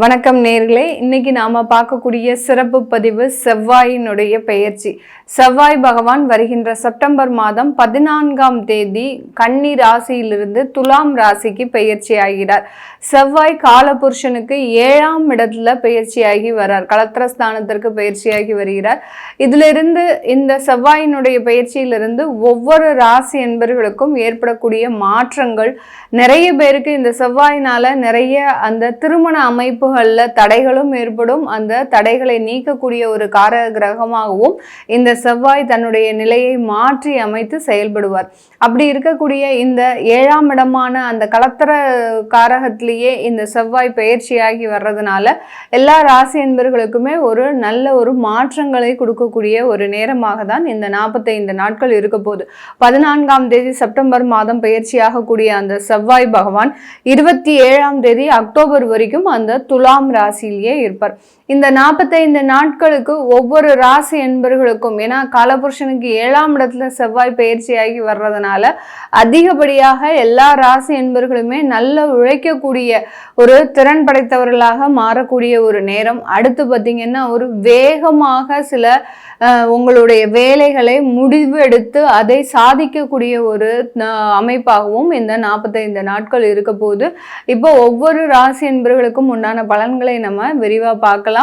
வணக்கம் நேர்களே, இன்னைக்கு நாம பார்க்கக்கூடிய சிறப்பு பதிவு செவ்வாயினுடைய பெயர்ச்சி. செவ்வாய் பகவான் வருகின்ற செப்டம்பர் மாதம் 14ஆம் தேதி கன்னி ராசியிலிருந்து துலாம் ராசிக்கு பெயர்ச்சி ஆகிறார். செவ்வாய் காலபுருஷனுக்கு 7ஆம் இடத்துல பெயர்ச்சியாகி வரார். களத்திரஸ்தானத்திற்கு பெயர்ச்சியாகி வருகிறார். இதிலிருந்து இந்த செவ்வாயினுடைய பெயர்ச்சியிலிருந்து ஒவ்வொரு ராசி என்பவர்களுக்கும் ஏற்படக்கூடிய மாற்றங்கள், நிறைய பேருக்கு இந்த செவ்வாயினால நிறைய அந்த திருமண அமைப்புகள்ல தடைகளும் ஏற்படும். அந்த தடைகளை நீக்கக்கூடிய ஒரு காரக கிரகமாகவும் இந்த செவ்வாய் தன்னுடைய நிலையை மாற்றி அமைத்து செயல்படுவார். அப்படி இருக்கக்கூடிய இந்த 7ஆம் இடமான அந்த களத்திர காரகத்திலேயே இந்த செவ்வாய் பெயர்ச்சியாகி வர்றதுனால எல்லா ராசி என்பவர்களுக்குமே ஒரு நல்ல ஒரு மாற்றங்களை கொடுக்கக்கூடிய ஒரு நேரமாக தான் இந்த 45 நாட்கள் இருக்க போகுது. 14ஆம் தேதி செப்டம்பர் மாதம் பெயர்ச்சியாகக்கூடிய அந்த செவ்வாய் பகவான் 27ஆம் தேதி அக்டோபர் வரைக்கும் அந்த துலாம் ராசியிலேயே இருப்பார். இந்த 45 நாட்களுக்கு ஒவ்வொரு ராசி என்பவர்களுக்கும், ஏன்னா காலபுருஷனுக்கு 7ஆம் இடத்துல செவ்வாய் பயிற்சியாகி வர்றதுனால அதிகப்படியாக எல்லா ராசி என்பவர்களுமே நல்ல உழைக்கக்கூடிய ஒரு திறன் படைத்தவர்களாக மாறக்கூடிய ஒரு நேரம். அடுத்து பார்த்தீங்கன்னா ஒரு வேகமாக சில உங்களுடைய வேலைகளை முடிவு எடுத்து அதை சாதிக்கக்கூடிய ஒரு அமைப்பாகவும் இந்த 45 நாட்கள் இருக்க போது. இப்போ ஒவ்வொரு ராசி என்பவர்களுக்கும் உண்டான பலன்களை நம்ம விரிவாக பார்க்கலாம்.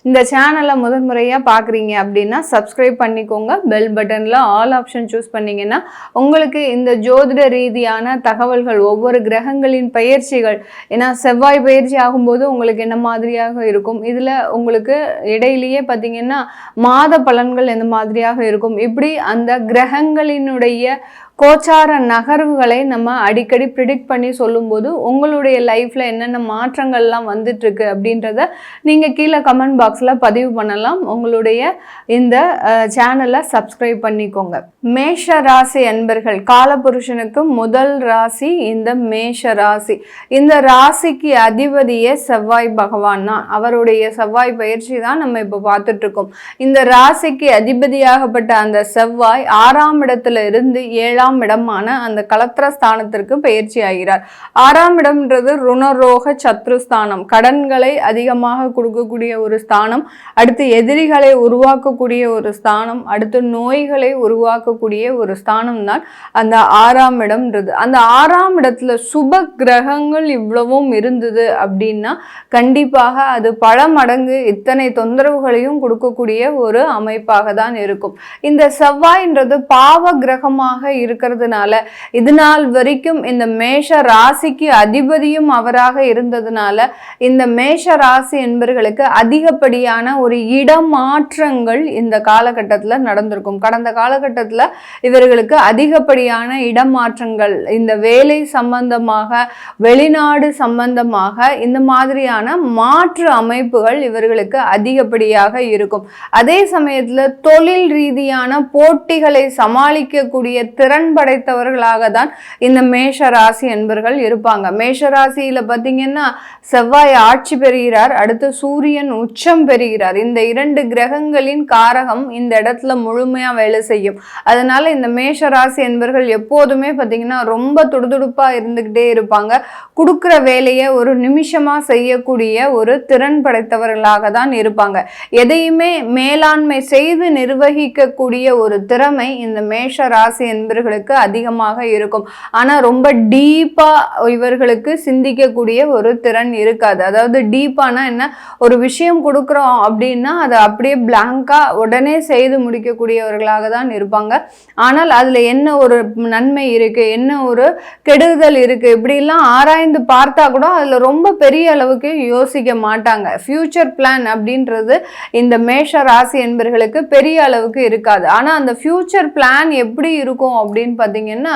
இந்த சேனலை முதன்முறையாக பார்க்குறீங்க அப்படின்னா சப்ஸ்கிரைப் பண்ணிக்கோங்க. பெல் பட்டனில் ஆல் ஆப்ஷன் சூஸ் பண்ணிங்கன்னா உங்களுக்கு இந்த ஜோதிட ரீதியான தகவல்கள், ஒவ்வொரு கிரகங்களின் பயிற்சிகள், ஏன்னா செவ்வாய் பயிற்சி ஆகும்போது உங்களுக்கு என்ன மாதிரியாக இருக்கும், இதில் உங்களுக்கு இடையிலேயே பார்த்தீங்கன்னா மாத பலன்கள் எந்த மாதிரியாக இருக்கும், இப்படி அந்த கிரகங்களினுடைய கோச்சார நகர்வுகளை நம்ம அடிக்கடி ப்ரிடிக்ட் பண்ணி சொல்லும்போது உங்களுடைய லைஃப்பில் என்னென்ன மாற்றங்கள்லாம் வந்துட்டுருக்கு அப்படின்றத நீங்கள் கீழே கமெண்ட் பாக்ஸில் பதிவு பண்ணலாம். உங்களுடைய இந்த சேனலை சப்ஸ்கிரைப் பண்ணிக்கோங்க. மேஷ ராசி அன்பர்கள், காலபுருஷனுக்கு முதல் ராசி இந்த மேஷ ராசி. இந்த ராசிக்கு அதிபதியே செவ்வாய் பகவான் தான். அவருடைய செவ்வாய் பயிற்சி தான் நம்ம இப்போ பார்த்துட்ருக்கோம். இந்த ராசிக்கு அதிபதியாகப்பட்ட அந்த செவ்வாய் 6ஆம் இடத்துல இருந்து 7ஆம் இடமான அந்த களத்திரஸ்தானத்திற்கு பயிற்சி ஆகிறார். 6ஆம் இடம்ன்றது ருணரோக சத்ருஸ்தானம், கடன்களை அதிகமாக கொடுக்கக்கூடிய ஒரு ஸ்தானம். அடுத்து எதிரிகளை உருவாக்கக்கூடிய ஒரு ஸ்தானம். அடுத்து நோய்களை உருவாக்கக்கூடிய ஒரு ஸ்தானம் தான் அந்த 6ஆம் இடம்ன்றது. அந்த 6ஆம் இடத்துல சுப கிரகங்கள் இவ்வளவும் இருந்தது அப்படின்னா கண்டிப்பாக அது பல மடங்கு இத்தனை தொந்தரவுகளையும் கொடுக்கக்கூடிய ஒரு அமைப்பாக தான் இருக்கும். இந்த செவ்வாய்ன்றது பாவ கிரகமாக இருக்கிறதுனால இது நாள் வரைக்கும் இந்த மேஷ ராசிக்கு அதிபதியும் அவராக இருந்ததுனால இந்த மேஷ ராசி என்பவர்களுக்கு அதிகப்படியான ஒரு இடமாற்றங்கள் இந்த காலகட்டத்தில் நடந்திருக்கும். கடந்த காலகட்டத்தில் இவர்களுக்கு அதிகப்படியான இடமாற்றங்கள், இந்த வேலை சம்பந்தமாக, வெளிநாடு சம்பந்தமாக இந்த மாதிரியான மாற்று அமைப்புகள் இவர்களுக்கு அதிகப்படியாக இருக்கும். அதே சமயத்தில் தொழில் ரீதியான போட்டிகளை சமாளிக்கக்கூடிய திறன் படைத்தவர்களாக தான் இந்த மேஷ ராசி என்பவர்கள் இருப்பாங்க. மேஷ ராசியில பார்த்தீங்கன்னா செவ்வாய் ஆட்சி பெறுகிறார், அடுத்து சூரியன் உச்சம் பெறுகிறார். இந்த 2 கிரகங்களின் காரகம் இந்த இடத்துல முழுமையா வேலை செய்யும். அதனால இந்த மேஷ ராசி என்பவர்கள் எப்போதுமே பார்த்தீங்கன்னா ரொம்ப துடுதுடுப்பா இருந்துகிட்டே இருப்பாங்க. கொடுக்குற வேலையை ஒரு நிமிஷமா செய்யக்கூடிய ஒரு திறன் படைத்தவர்களாக தான் இருப்பாங்க. எதையுமே மேலாண்மை செய்து நிர்வகிக்கக்கூடிய ஒரு திறமை இந்த மேஷ ராசி என்பவர்களுக்கு அதிகமாக இருக்கும். ஆனா ரொம்ப டீப்பா இவர்களுக்கு சிந்திக்கக்கூடிய ஒரு திறன் இருக்காது. அதாவது டீப்பானா என்ன, ஒரு விஷயம் கொடுக்குறோம் அப்படின்னா அதை அப்படியே பிளாங்கா உடனே செய்து முடிக்கக்கூடியவர்களாக தான் இருப்பாங்க. ஆனால் அதுல என்ன ஒரு நன்மை இருக்கு, என்ன ஒரு கெடுதல் இருக்கு, இப்படிலாம் ஆராய்ந்து பார்த்தா கூட அதுல ரொம்ப பெரிய அளவுக்கு யோசிக்க மாட்டாங்க. ஃபியூச்சர் பிளான் அப்படின்றது இந்த மேஷ ராசி என்பவர்களுக்கு பெரிய அளவுக்கு இருக்காது. ஆனா அந்த ஃபியூச்சர் பிளான் எப்படி இருக்கும் அப்படின்னு பார்த்தீங்கன்னா,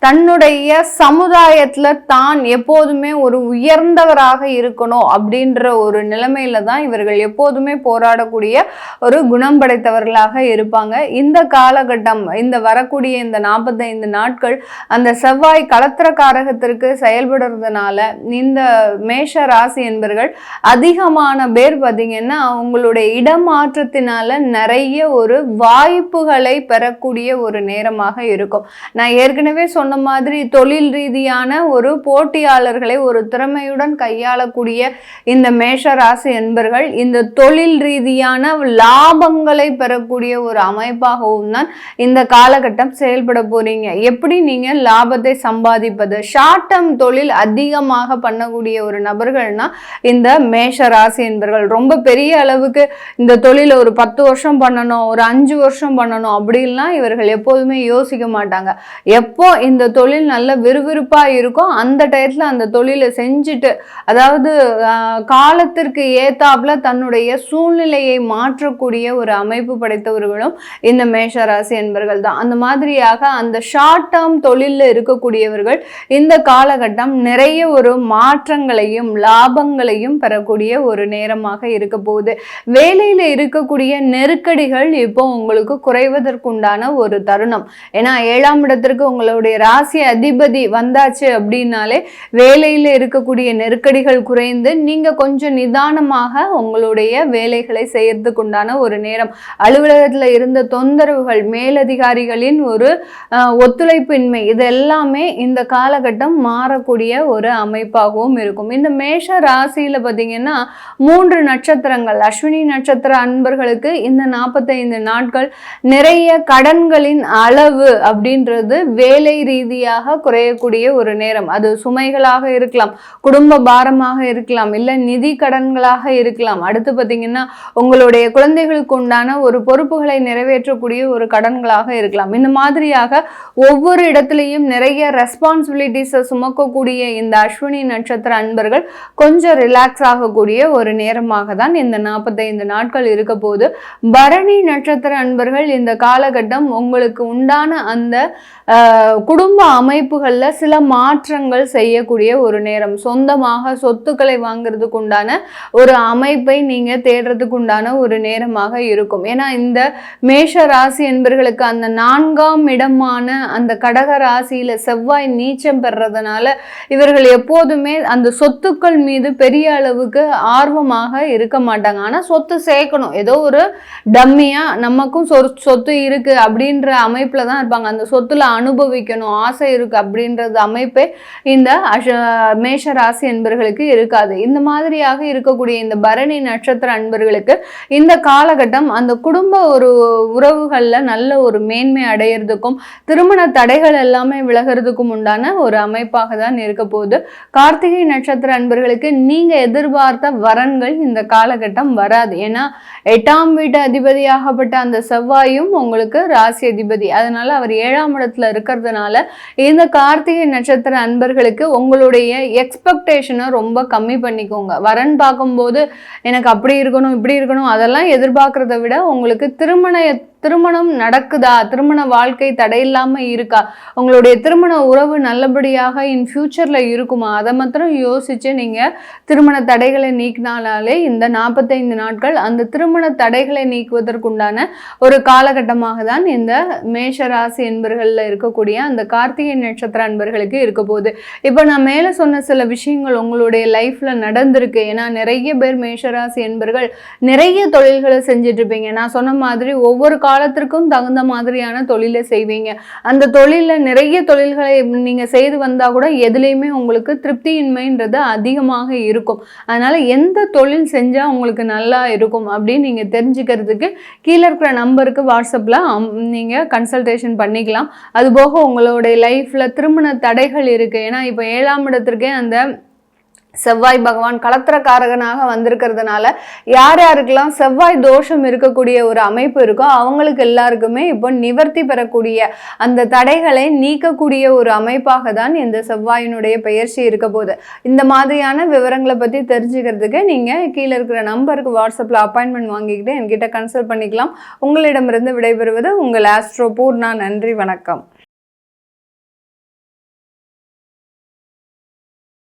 தன்னுடைய சமுதாயத்துல தான் எப்போதுமே ஒரு உயர்ந்தவராக இருக்கணும் அப்படின்ற ஒரு நிலைமையில தான் இவர்கள் எப்போதுமே போராடக்கூடிய ஒரு குணம் படைத்தவர்களாக இருப்பாங்க. இந்த காலகட்டம், இந்த வரக்கூடிய இந்த 45 நாட்கள் அந்த செவ்வாய் களத்திர காரகத்திற்கு செயல்படுறதுனால இந்த மேஷ ராசி என்பர்கள் அதிகமான பேர் பார்த்தீங்கன்னா உங்களுடைய இடமாற்றத்தினால நிறைய ஒரு வாய்ப்புகளை பெறக்கூடிய ஒரு நேரமாக இருக்கும். நான் ஏற்கனவே சொன்ன மாதிரி தொழில் ரீதியான ஒரு போட்டியாளர்களை ஒரு திறமையுடன் கையாளக்கூடிய இந்த மேஷ ராசி என்பர்கள் இந்த தொழில் ரீதியான லாபங்களை பெறக்கூடிய ஒரு அமைப்பாகவும் தான் இந்த காலகட்டம் செயல்பட போறீங்க. எப்படி நீங்க லாபத்தை சம்பாதிப்பது, ஷார்ட் டேர்ம் தொழில் அதிகமாக பண்ணக்கூடிய ஒரு நபர்கள்னா இந்த மேஷ ராசி என்பர்கள். ரொம்ப பெரிய அளவுக்கு இந்த தொழிலை ஒரு 10 வருஷம் பண்ணணும், ஒரு 5 வருஷம் பண்ணணும் அப்படின்லாம் இவர்கள் எப்போதுமே யோசிக்க மாட்டாங்க. எப்போ இந்த தொழில் நல்ல விறுவிறுப்பா இருக்கும் அந்த டயத்துல அந்த தொழிலை செஞ்சுட்டு, அதாவது காலத்திற்கு ஏத்தாப்புல தன்னுடைய சூழ்நிலையை மாற்றக்கூடிய ஒரு அமைப்பு படைத்தவர்களும் இந்த மேஷ ராசி என்பர்கள் தான். அந்த மாதிரியாக அந்த ஷார்ட் டேர்ம் தொழிலில் இருக்கக்கூடியவர்கள் இந்த காலகட்டம் நிறைய ஒரு மாற்றங்களையும் லாபங்களையும் பெறக்கூடிய ஒரு நேரமாக இருக்க போகுது. வேலையில இருக்கக்கூடிய நெருக்கடிகள் இப்போ உங்களுக்கு குறைவதற்குண்டான ஒரு தருணம். ஏன்னா 7ஆம் இடத்திற்கு உங்களுடைய ராசி அதிபதி வந்தாச்சு அப்படின்னாலே வேலையில இருக்கக்கூடிய நெருக்கடிகள் குறைந்து நீங்க கொஞ்சம் நிதானமாக உங்களுடைய வேலைகளை செய்யறதுக்கு உண்டான ஒரு நேரம். அலுவலகத்துல இருந்த தொந்தரவுகள், மேலதிகாரிகளின் ஒரு ஒத்துழைப்பின்மை, இது எல்லாமே இந்த காலகட்டம் மாறக்கூடிய ஒரு அமைப்பாகவும் இருக்கும். இந்த மேஷ ராசியில பார்த்தீங்கன்னா 3 நட்சத்திரங்கள், அஸ்வினி நட்சத்திர அன்பர்களுக்கு இந்த 45 நாட்கள் நிறைய கடன்களின் அளவு அப்படின்றது வேலை ரீதியாக குறையக்கூடிய ஒரு நேரம். அது சுமைகளாக இருக்கலாம், குடும்ப பாரமாக இருக்கலாம், இல்லை நிதி கடன்களாக இருக்கலாம். அடுத்து பார்த்தீங்கன்னா உங்களுடைய குழந்தைகளுக்கு உண்டான ஒரு பொறுப்புகளை நிறைவேற்றக்கூடிய ஒரு கடன்களாக இருக்கலாம். இந்த மாதிரியாக ஒவ்வொரு இடத்துலையும் நிறைய ரெஸ்பான்சிபிலிட்டிஸை சுமக்கக்கூடிய இந்த அஸ்வினி நட்சத்திர அன்பர்கள் கொஞ்சம் ரிலாக்ஸ் ஆகக்கூடிய ஒரு நேரமாக தான் இந்த 45 நாட்கள் இருக்க போது. பரணி நட்சத்திர அன்பர்கள் இந்த காலகட்டம் உங்களுக்கு உண்டான அந்த குடும்ப அமைப்புகள்ல சில மாற்றங்கள் செய்யக்கூடிய ஒரு நேரம். சொந்தமாக சொத்துக்களை வாங்குறதுக்கு உண்டான ஒரு அமைப்பை நீங்க தேடுறதுக்கு உண்டான ஒரு நேரமாக இருக்கும். ஏன்னா இந்த மேஷ ராசி என்பர்களுக்கு அந்த 4ஆம் இடமான அந்த கடக ராசியில செவ்வாய் நீச்சம் பெறதுனால இவர்கள் எப்போதுமே அந்த சொத்துக்கள் மீது பெரிய அளவுக்கு ஆர்வமாக இருக்க மாட்டாங்க. ஆனா சொத்து சேர்க்கணும், ஏதோ ஒரு டம்மியா நமக்கும் சொத்து இருக்கு அப்படின்ற அமைப்புல தான் இருப்பாங்க. அந்த சொத்துல அனுபவிக்கணும் ஆசை இருக்கு அப்படின்றது அமைப்பே இந்த மேஷ ராசி என்பர்களுக்கு இருக்காது. இந்த மாதிரியாக இருக்கக்கூடிய இந்த பரணி நட்சத்திர அன்பர்களுக்கு இந்த காலகட்டம் அந்த குடும்ப ஒரு உறவுகள்ல நல்ல ஒரு மேன்மை அடையிறதுக்கும் திருமண தடைகள் எல்லாமே விலகிறதுக்கும் உண்டான ஒரு அமைப்பாக தான் இருக்க போகுது. கார்த்திகை நட்சத்திர அன்பர்களுக்கு நீங்க எதிர்பார்த்த வரன்கள் இந்த காலகட்டம் வராது. ஏன்னா 8ஆம் வீட்டு அதிபதியாகப்பட்ட அந்த செவ்வாயும் உங்களுக்கு ராசி அதிபதி, அதனால அவர் 7ஆம் இடத்துல இருக்கிறதுனால இந்த கார்த்திகை நட்சத்திர அன்பர்களுக்கு உங்களுடைய எக்ஸ்பெக்டேஷனை ரொம்ப கம்மி பண்ணிக்கோங்க. வரன் பார்க்கும்போது எனக்கு அப்படி இருக்கணும் இப்படி இருக்கணும் அதெல்லாம் எதிர்பார்க்கறத விட உங்களுக்கு திருமணம் நடக்குதா, திருமண வாழ்க்கை தடையில்லாம இருக்கா, உங்களுடைய திருமண உறவு நல்லபடியாக இன் ஃபியூச்சர்ல இருக்குமா, அதை மாத்திரம் யோசிச்சு நீங்க திருமண தடைகளை நீக்கினாலே இந்த 45 நாட்கள் அந்த திருமண தடைகளை நீக்குவதற்குண்டான ஒரு காலகட்டமாக தான் இந்த மேஷ ராசி என்பர்கள்ல இருக்கக்கூடிய அந்த கார்த்திகை நட்சத்திர அன்பர்களுக்கு இருக்க போகுது. இப்போ நான் மேல சொன்ன சில விஷயங்கள் உங்களுடைய லைஃப்ல நடந்திருக்கு. ஏன்னா நிறைய பேர் மேஷராசி என்பர்கள் நிறைய தொழில்களை செஞ்சுட்டு இருப்பீங்க. நான் சொன்ன மாதிரி ஒவ்வொரு காலத்திற்கும் தகுந்த மாதிரியான தொழிலை செய்வீங்க. அந்த தொழில நிறைய தொழில்களை நீங்க செய்து வந்தா கூட எதுலையுமே உங்களுக்கு திருப்தியின்மைன்றது அதிகமாக இருக்கும். அதனால எந்த தொழில் செஞ்சா உங்களுக்கு நல்லா இருக்கும் அப்படின்னு நீங்க தெரிஞ்சுக்கிறதுக்கு கீழே இருக்கிற நம்பருக்கு வாட்ஸ்அப்ல நீங்க கன்சல்டேஷன் பண்ணிக்கலாம். அதுபோக உங்களுடைய லைஃப்ல திருமண தடைகள் இருக்கு. ஏன்னா இப்போ 7ஆம் இடத்திற்கே அந்த செவ்வாய் பகவான் களத்திரக்காரகனாக வந்திருக்கிறதுனால யார் யாருக்கெல்லாம் செவ்வாய் தோஷம் இருக்கக்கூடிய ஒரு அமைப்பு இருக்கோ அவங்களுக்கு எல்லாருக்குமே இப்போ நிவர்த்தி பெறக்கூடிய அந்த தடைகளை நீக்கக்கூடிய ஒரு அமைப்பாக தான் இந்த செவ்வாயினுடைய பெயர்ச்சி இருக்க போகுது. இந்த மாதிரியான விவரங்களை பற்றி தெரிஞ்சுக்கிறதுக்கு நீங்கள் கீழே இருக்கிற நம்பருக்கு வாட்ஸ்அப்பில் அப்பாயின்மெண்ட் வாங்கிக்கிட்டு என்கிட்ட கன்சல்ட் பண்ணிக்கலாம். உங்களிடமிருந்து விடைபெறுவது உங்கள் ஆஸ்ட்ரோ பூர்ணா. நன்றி, வணக்கம்.